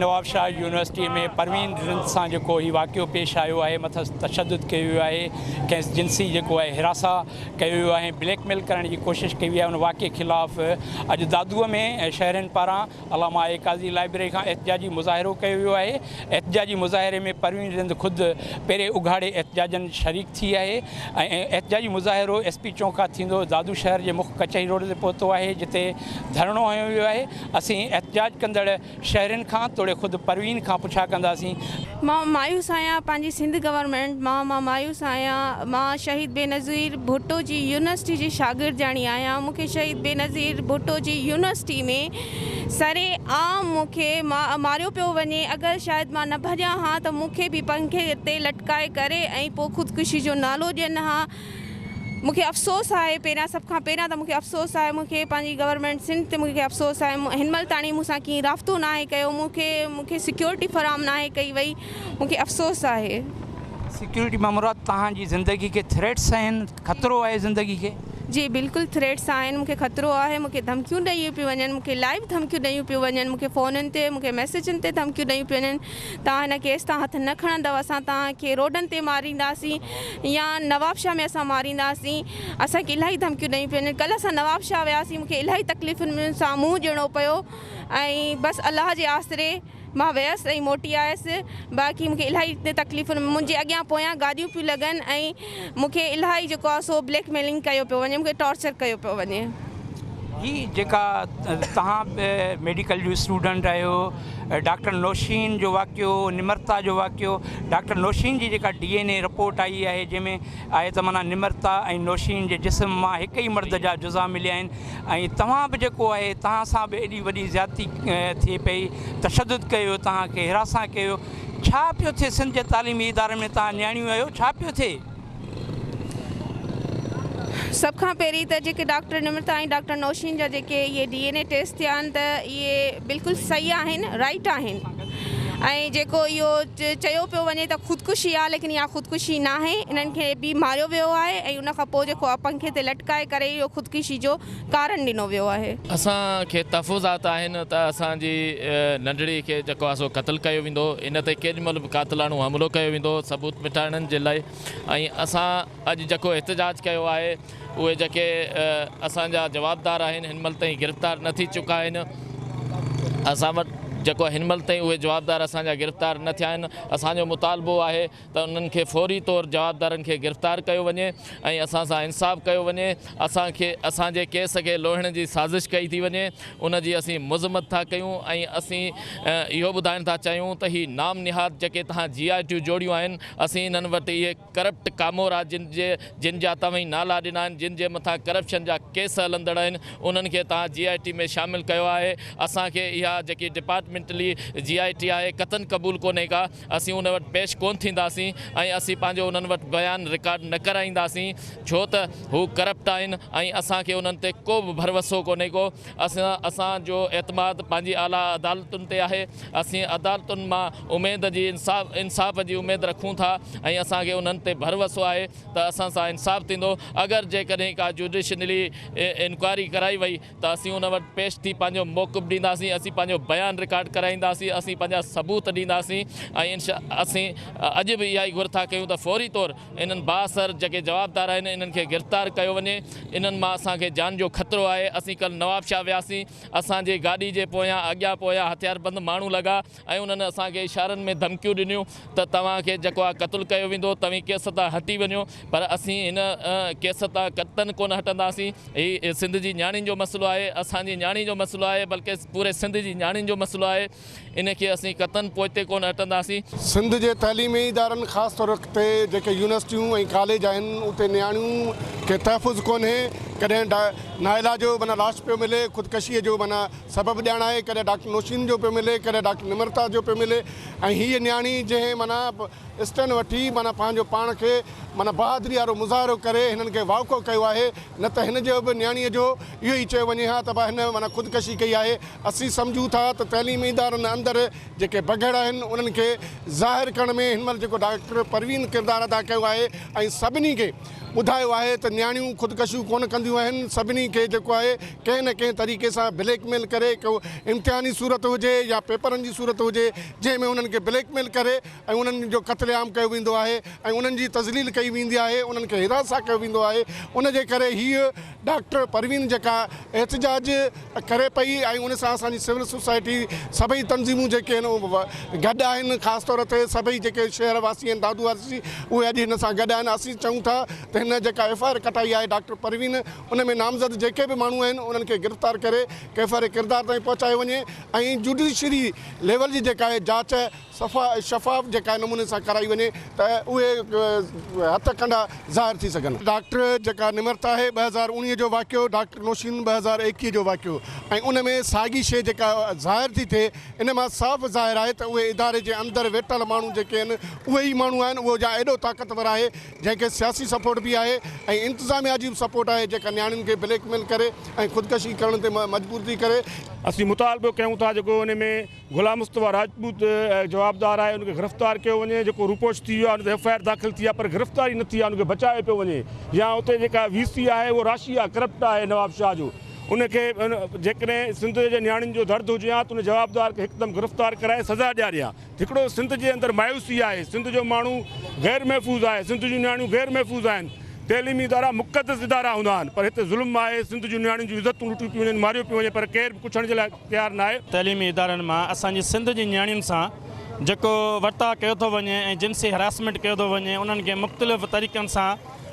Nawabshah university में परवीन रिंद सां जेको ही वाक़ियो पेश आयो आहे, मथां तशद्दुद कयो वियो आहे, कंहिं जिनसी जेको आहे हिरासा कयो वियो आहे, ब्लैकमेल करण जी कोशिशि कई वई आहे। उन वाक़े ख़िलाफ़ अॼु दादूअ में शहरनि पारां अलामा काज़ी लाइब्रेरी खां एहतजाजी मुज़ाहिरो कयो वियो आहे। एहतजाजी मुज़ाहिरे में परवीन रिंद ख़ुदि पहिरें उघाड़े एहतजाजनि शरीक थी आहे ऐं एहतजाजी मुज़ाहिरो SP चौक खां थींदो दादू शहर जे मुख्य कचहरी रोड ते पहुतो आहे, जिते धरणो हयो वियो आहे। असीं एहतजाज कंदड़ शहरनि खां तोड़े ख़ुदि परवीन खां पुछा कंदासीं। मां मायूस आहियां पंहिंजी सिंध गवर्नमेंट मां मायूस आहियां। मां शहीद बेनज़ीर भुट्टो जी यूनिवर्सिटी जी शागिर्दाणी आहियां। मूंखे शहीद बेनज़ीर भुट्टो जी यूनिवर्सिटी में सरे आम मूंखे मारियो पियो वञे। अगरि शायदि मां न भॼां हा त मूंखे बि पंखे ते लटकाए करे ऐं पोइ ख़ुदकुशी जो नालो ॾियनि हा। मूंखे अफ़सोस आहे, पहिरियां सभ खां पहिरियां त मूंखे अफ़सोस आहे, मूंखे पंहिंजी गवर्नमेंट सिंध ते मूंखे अफ़सोस आहे। हिन महिल ताणी मूंसां कीअं राब्तो न आहे कयो, मूंखे सिक्योरिटी फ़राहम न आहे कई वई, मूंखे अफ़सोस आहे। सिक्योरिटी मां मुराद तव्हांजी ज़िंदगी के थ्रेट्स आहिनि, ख़तरो आहे ज़िंदगी खे? जी बिल्कुलु थ्रेट्स आहिनि, मूंखे ख़तरो आहे। मूंखे धमकियूं ॾेई पियूं वञनि, मूंखे लाइव धमकियूं ॾेई पियूं वञनि, मूंखे फ़ोननि ते मूंखे मैसेजनि ते धमकियूं ॾेई पियूं वञनि। तव्हां हिन केस तां हथ न खणंदव, असां तव्हांखे रोडनि ते मारींदासीं या नवाबशाह में असां मारींदासीं। असांखे इलाही धमकियूं ॾेई पियूं वञनि। कल्ह असां नवाबशाह वियासीं, मूंखे इलाही तकलीफ़ुनि सां मुंहुं ॾियणो पियो ऐं बसि अलाह जे आसरे मां वियसि ऐं मोटी आयसि। बाक़ी मूंखे इलाही तकलीफ़ुनि मुंहिंजे अॻियां पोयां गाॾियूं पियूं लॻनि ऐं मूंखे इलाही जेको आहे सो ब्लैकमेलिंग कयो पियो वञे, मूंखे टॉर्चर कयो पियो वञे। ही जेका तव्हां मेडिकल जो स्टूडेंट आहियो, डॉक्टर नौशीन जो वाक़ियो, निमरता जो वाक़ियो, डॉक्टर नौशीन जी जेका DNA रिपोर्ट आई आहे, जंहिंमें आहे त माना निमरता ऐं नौशीन जे जिस्म मां हिकु ई मर्द जा जुज़ा मिलिया आहिनि ऐं तव्हां बि जेको आहे तव्हां सां बि एॾी वॾी ज़्यादती थिए पई, तशद्दुद कयो, तव्हांखे हिरासा कयो। छा पियो थिए सिंध जे तालीमी इदारनि में? तव्हां न्याणियूं आहियो, छा पियो थिए? सभ खां पहिरीं त जेके डॉक्टर निमरता ऐं डॉक्टर नौशीन जा जेके इहे DNA टेस्ट थिया आहिनि त इहे बिल्कुलु सही आहिनि, राइट आहिनि। ऐं जेको इहो चयो पियो वञे त ख़ुदकुशी आहे, लेकिन इहा ख़ुदकुशी न आहे। इन्हनि खे बि मारियो वियो आहे ऐं उनखां पोइ जेको आहे पंखे ते लटकाए करे इहो ख़ुदकुशी जो कारण ॾिनो वियो आहे। असांखे तहफ़ुज़ात आहिनि त असांजी नंढड़ी खे जेको आहे सो क़त्लु कयो वेंदो, इन ते केॾीमहिल बि क़ातिलाणो हमिलो कयो वेंदो सबूत मिटाइण जे लाइ। ऐं असां अॼु जेको एहतजाज कयो आहे, उहे जेके असांजा जवाबदार आहिनि हिन महिल ताईं गिरफ़्तार न थी चुका आहिनि। असां वटि जेको हिन महिल ताईं उहे जवाबदार असांजा गिरफ़्तार न थिया आहिनि। असांजो मुतालबो आहे त उन्हनि खे फ़ौरी तौरु जवाबदारनि खे गिरफ़्तार कयो वञे ऐं असां सां इंसाफ़ कयो वञे। असांजे केस खे लोहिण जी साज़िश कई थी वञे, उनजी असीं मज़म्मत था कयूं ऐं असीं इहो ॿुधाइण था चाहियूं त ही नाम निहाद जेके तव्हां GIT जोड़ियूं आहिनि, असीं इन्हनि वटि इहे करप्ट कामोर आहे जिन जा तव्हां नाला ॾिना आहिनि, जिन जे मथां करप्शन जा केस हलंदड़ आहिनि, उन्हनि खे तव्हां GIT में शामिलु कयो आहे। असांखे इहा जेकी डिपार्टमेंटली GIT आहे क़तन क़बूल कोन्हे का, असीं उन वटि पेश कोन थींदासीं ऐं असीं पंहिंजो उन्हनि वटि बयानु रिकॉर्ड न कराईंदासीं, छो त हू करप्ट आहिनि ऐं असांखे उन्हनि ते को बि भरवसो कोन्हे को। असांजो एतमाद पंहिंजी आला अदालतुनि ते आहे। असीं अदालतुनि मां उमेद जी इंसाफ़ जी उमेद रखूं था ऐं असांखे उन्हनि ते भरवसो आहे त असां सां इंसाफ़ थींदो। अगरि जेकॾहिं का जुडिशनली इंक्वायरी कराई वई त असीं उन वटि पेश थी पंहिंजो मौक़िफ़ ॾींदासीं, असीं पंहिंजो बयानु रिकॉर्ड कराईंदासीं, असीं पंहिंजा सबूत ॾींदासीं ऐं असीं अॼु बि इहा ई घुर था कयूं त फ़ौरी तौरु इन्हनि बाअसर जेके जवाबदार आहिनि इन्हनि खे गिरफ़्तार कयो वञे। इन्हनि मां असांखे जान जो ख़तरो आहे। असीं कल्ह नवाबशाह वियासीं, असांजे गाॾी जे पोयां अॻियां पोयां हथियारबंद माण्हू लॻा ऐं उन्हनि असांखे इशारनि में धमकियूं ॾिनियूं त तव्हांखे जेको आहे क़त्लु कयो वेंदो, तव्हीं केस तां हटी वञो। पर असीं हिन केस तां क़तन कोन हटंदासीं। हीउ सिंध जी न्याणियुनि जो मसइलो आहे, असांजी न्याणी जो मसइलो आहे, बल्कि पूरे सिंध जी न्याणियुनि जो मसइलो आहे। इनखे असीं क़तन पोइते कोन हटंदासीं। सिंध जे तइलीमी इदारनि ख़ासि तौर ते जेके यूनिवर्सिटियूं ऐं कॉलेज आहिनि, उते न्याणियूं खे तहफ़ुज़ कोन्हे। कॾहिं नाइला जो माना लाश पियो मिले, ख़ुदकशीअ जो माना सबबु ॼाण आहे, कॾहिं डॉक्टर नौशीन जो पियो मिले, कॾहिं डॉक्टर निमरता जो पियो मिले। ऐं हीअ न्याणी जंहिं माना स्टैंड वठी माना पंहिंजो पाण खे माना बहादुरी वारो मुज़ाहिरो करे हिननि खे वाक़ो कयो आहे। न त हिन जो बि न्याणीअ जो इहो ई चयो वञे हा त भाई हिन माना ख़ुदकशी कई आहे। असीं सम्झूं था त तइलीमी इदारनि अंदरि जेके बग़ैर आहिनि उन्हनि खे ज़ाहिर करण में हिन महिल जेको डॉक्टर परवीन किरदारु अदा कयो आहे ऐं सभिनी खे ॿुधायो आहे त नियाणियूं ख़ुदकशियूं कोन कंदियूं आहिनि, सभिनी खे जेको आहे कंहिं न कंहिं तरीक़े सां ब्लैकमेल करे, को इम्तिहानी सूरत हुजे या पेपरनि जी सूरत हुजे जंहिंमें उन्हनि खे ब्लैकमेल करे ऐं उन्हनि जो क़त्लेआम कयो वेंदो आहे ऐं उन्हनि जी तज़लील कई वेंदी आहे, उन्हनि खे हिरासा कयो वेंदो आहे। उन जे करे हीअ डॉक्टर परवीन जेका एहतजाज करे पई ऐं उन सां असांजी सिविल सोसाइटी सभई तंज़ीमूं जेके आहिनि गॾु आहिनि, ख़ासि तौर ते सभई जेके शहरवासी आहिनि दादूवासी उहे अॼु हिन सां गॾु आहिनि। असीं चऊं था त हिन जेका FIR कटाई आहे डॉक्टर परवीन, उन में नामज़द जेके बि माण्हू आहिनि उन्हनि खे गिरफ़्तार करे कैफ़ार किरदार ताईं पहुचायो वञे ऐं जुडिशरी लेवल जी जेका आहे जांच शफ़ाफ़ जेका नमूने सां कराई वञे त उहे हथ कंडा ज़ाहिर थी सघनि। डॉक्टर जेका निमरता आहे 2019 जो वाक़ियो, डॉक्टर नौशीन 2021 जो वाक़ियो ऐं उन में साॻी शइ जेका ज़ाहिर थी थिए, इन मां साफ़ ज़ाहिर आहे त उहे इदारे जे अंदरि वेठल माण्हू जेके आहिनि उहे ई माण्हू आहिनि। उहो जा एॾो ताक़तवर आहे जंहिंखे सियासी सपोर्ट बि आहे ऐं इंतिज़ामिया जी बि सपोर्ट आहे जेका नियाणियुनि खे ब्लैकमेल करे ऐं ख़ुदकशी करण ते मजबूर थी करे। असीं मुतालबो कयूं था जेको उन में गुलाम मुस्तफ़ा राजपूत जवाबदार आहे, उनखे गिरफ़्तार कयो वञे। जेको रुपोश थी वियो आहे उन ते FIR दाख़िल थी आहे पर गिरफ़्तारी न थी आहे, उनखे बचायो पियो वञे। या उते जेका VC आहे उहो राशि आहे, करप्ट आहे नवाब शाह जो, उनखे जेकॾहिं सिंध जे नियाणियुनि जो दर्द हुजे हा त उन जवाबदार खे हिकदमि गिरफ़्तार कराए सज़ा ॾियारे हा। हिकिड़ो सिंध जे अंदरि मायूसी आहे, सिंध जो माण्हू गैर महफ़ूज़ आहे, सिंध जूं नियाणियूं गैर महफ़ूज़ आहिनि। तइलीमी इदारा मुक़दस इदारा हूंदा आहिनि पर हिते ज़ुल्म आहे, सिंध जूं नियाणियुनि जूं इज़तूं लुटियूं पियूं वञनि, मारियो पियो वञे पर केरु बि पुछण जे लाइ तयारु न आहे। तइलीमी इदारनि मां असांजी सिंध जी नियाणियुनि सां जेको वर्ताव कयो थो वञे ऐं जिन्सी हरासमेंट कयो थो वञे, उन्हनि खे मुख़्तलिफ़ तरीक़नि सां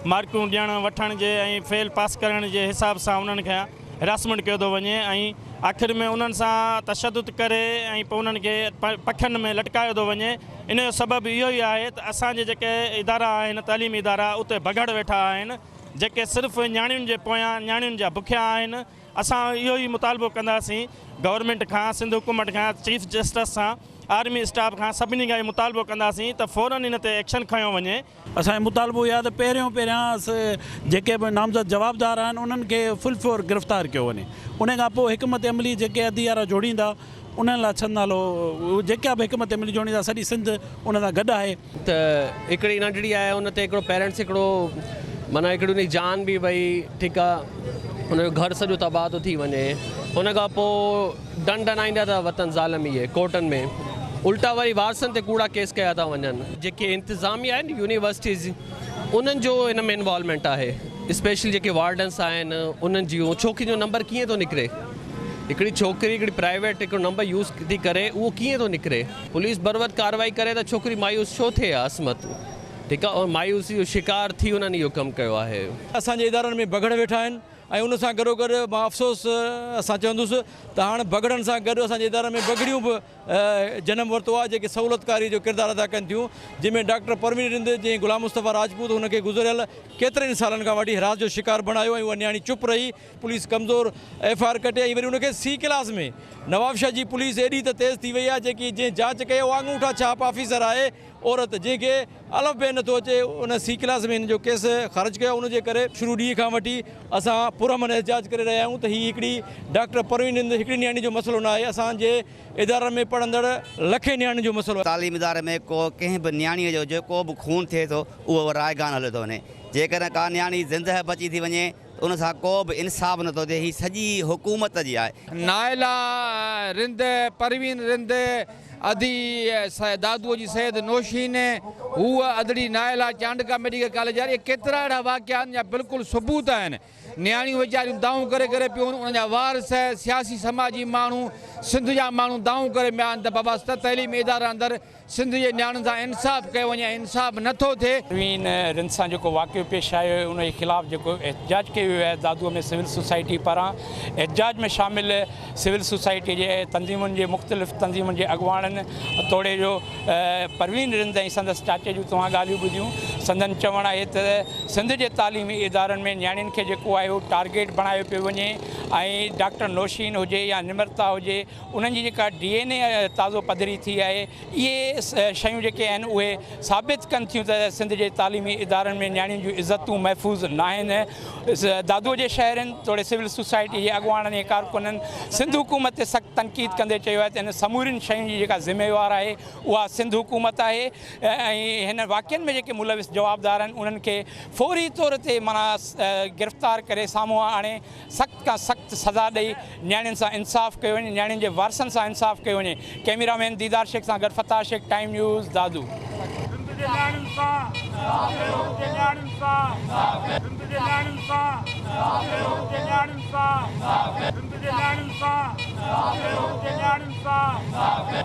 मार्कूं ॾियण वठण जे ऐं फेल पास करण जे हिसाब सां उन्हनि खे हरासमेंट कयो थो वञे ऐं आख़िर में उन्हनि सां तशदुद करे ऐं पोइ उन्हनि खे पखियुनि में लटकायो थो वञे। इन जो सबबु इहो ई आहे त असांजे जेके इदारा आहिनि तइलीमी इदारा उते भगड़ वेठा आहिनि जेके सिर्फ़ु नियाणियुनि जे पोयां नियाणियुनि जा बुखिया आहिनि। असां इहो ई मुतालबो कंदासीं गवर्नमेंट खां, सिंध हुकूमत खां, चीफ जस्टिस सां, आर्मी स्टाफ खां, सभिनी खां इहो मुतालबो कंदासीं त फ़ौरन इन ते एक्शन खयो वञे। असांजो मुतालबो इहो आहे त पहिरियों जेके बि नामज़द जवाबदार आहिनि उन्हनि खे फुल फोर गिरफ़्तार कयो वञे। उन खां पोइ हिकमत अमली जेके अदियारा जोड़ींदा उन्हनि लाइ छंद नालो जेका बि हिकमत अमली जोड़ींदा सॼी सिंध उन सां गॾु आहे। त हिकिड़ी नंढड़ी आहे उन ते हिकिड़ो पेरेंट्स हिकिड़ो माना हिकिड़ी उन जी जान बि भई ठीकु आहे, हुनजो घर सॼो तबाह थो थी वञे। हुन खां पोइ दंड हणाईंदा था वतन ज़ालमी इहे कोर्टनि में, उल्टा वरी वारसनि ते कूड़ा केस कया था वञनि। जेके इंतिज़ामिया आहिनि यूनिवर्सिटीज़ उन्हनि जो हिन में इन्वॉल्वमेंट आहे, स्पेशली जेके वार्डन्स आहिनि उन्हनि जूं। छोकिरियुनि जो नंबर कीअं थो निकिरे, हिकिड़ी छोकिरी हिकिड़ी प्राइवेट हिकिड़ो नंबर यूज़ थी करे उहो कीअं थो निकिरे। पुलिस बरवत कार्रवाई करे त छोकिरी मायूस छो थिए आसमत, ठीकु आहे, और मायूसी जो शिकार थी उन्हनि इहो कमु कयो आहे। असांजे इदारनि में भगड़ वेठा आहिनि ऐं उन सां गॾोगॾु मां अफ़सोस असां चवंदुसि त हाणे भगड़नि सां गॾु असांजे इदारनि में बगड़ियूं बि जनम वरितो आहे जेके सहूलियतकारी जो किरदारु अदा कनि थियूं, जंहिंमें डॉक्टर परवीन रिंद जीअं गुलाम मुस्तफ़ा राजपूत हुनखे गुज़िरियल केतिरनि सालनि खां वठी हिरास जो शिकार बणायो ऐं उहा नियाणी चुप रही, पुलिस कमज़ोर FIR कटे ऐं वरी उनखे C क्लास में नवाब शाह जी पुलिस एॾी त तेज़ थी वई आहे जेकी जंहिं जांच कई उहा अंगूठा छाप ऑफिसर आहे औरत जंहिंखे अलफ़ बे नथो अचे, उन C क्लास में हिन जो केस ख़ारिज कयो। उनजे करे शुरू ॾींहं खां वठी असां पुरअमन एहतजाज करे रहिया आहियूं त हीअ हिकिड़ी डॉक्टर परवीन रिंद हिकिड़ी नियाणी जो मसइलो न आहे, असांजे इदारनि में पढ़ंदड़ लखे नियाणियुनि जो मसइलो आहे। तालीम इदारे में को कंहिं बि नियाणीअ जो जेको बि खून थिए थो उहो रायगान हले थो वञे। जेकॾहिं का नियाणी ज़िंदह बची थी वञे उन सां को बि इंसाफ़ नथो थिए। हीअ सॼी हुकूमत जी आहे। नायला रिंद, परवीन रिंद, अदी दादूअ जी सैद नौशीन, हूअ अदड़ी नायला चांडका मेडिकल कॉलेज वारी, केतिरा अहिड़ा वाक़िया आहिनि या बिल्कुलु सबूत आहिनि। नियाणियूं वीचारियूं दाऊं करे करे पियूं, उन्हनि जा वारस सियासी समाजी माण्हू सिंध जा माण्हू दाऊं करे पिया आहिनि त बाबा तइलीमी इदारा अंदरि सिंध जे नियाणियुनि सां इंसाफ़ कयो वञे। इंसाफ़ नथो थिए। परवीन रिंद सां जेको वाक़ियो पेश आयो उन जे ख़िलाफ़ जेको एहतजाज कयो वियो आहे दादूअ में सिविल सोसाइटी पारां, एहतजाज में शामिल सिविल सोसाइटी जे तंज़ीमुनि जे मुख़्तलिफ़ तंज़ीमुनि जे अॻुवाणनि तोड़े जो परवीन रिंद ऐं संदसि चाचे जूं तव्हां ॻाल्हियूं ॿुधियूं। संदन चवणु आहे त सिंध जे तालीमी इदारनि में नियाणियुनि खे जेको आहे उहो टारगेट बणायो पियो वञे ऐं डॉक्टर नौशीन हुजे या निमरता हुजे उन्हनि जी जेका DNA ताज़ो पधरी थी आहे, इहे शयूं जेके आहिनि उहे साबित कनि थियूं त सिंध जे तालीमी इदारनि में नियाणियुनि जूं इज़तूं महफ़ूज़ न आहिनि। दादूअ जे शहरनि तोड़े सिविल सोसाइटी जे अॻुवाणनि ऐं कारकुननि सिंध हुकूमत ते सख़्तु तनक़ीद कंदे चयो आहे त हिन समूरियुनि शयुनि जी जेका ज़िम्मेवार आहे उहा सिंध हुकूमत आहे ऐं हिन वाक़िअनि में जेके मुलविस जवाबदार आहिनि उन्हनि खे फौरी तौर ते माना गिरफ़्तार करे साम्हूं आणे सख़्त खां सख़्त सज़ा ॾेई नियाणियुनि सां इंसाफ़ कयो वञे, नियाणियुनि जे वारसनि सां इंसाफ़ कयो वञे। कैमरामैन दीदार शेख सां गॾु फताह शेख, टाइम न्यूज़, दादू।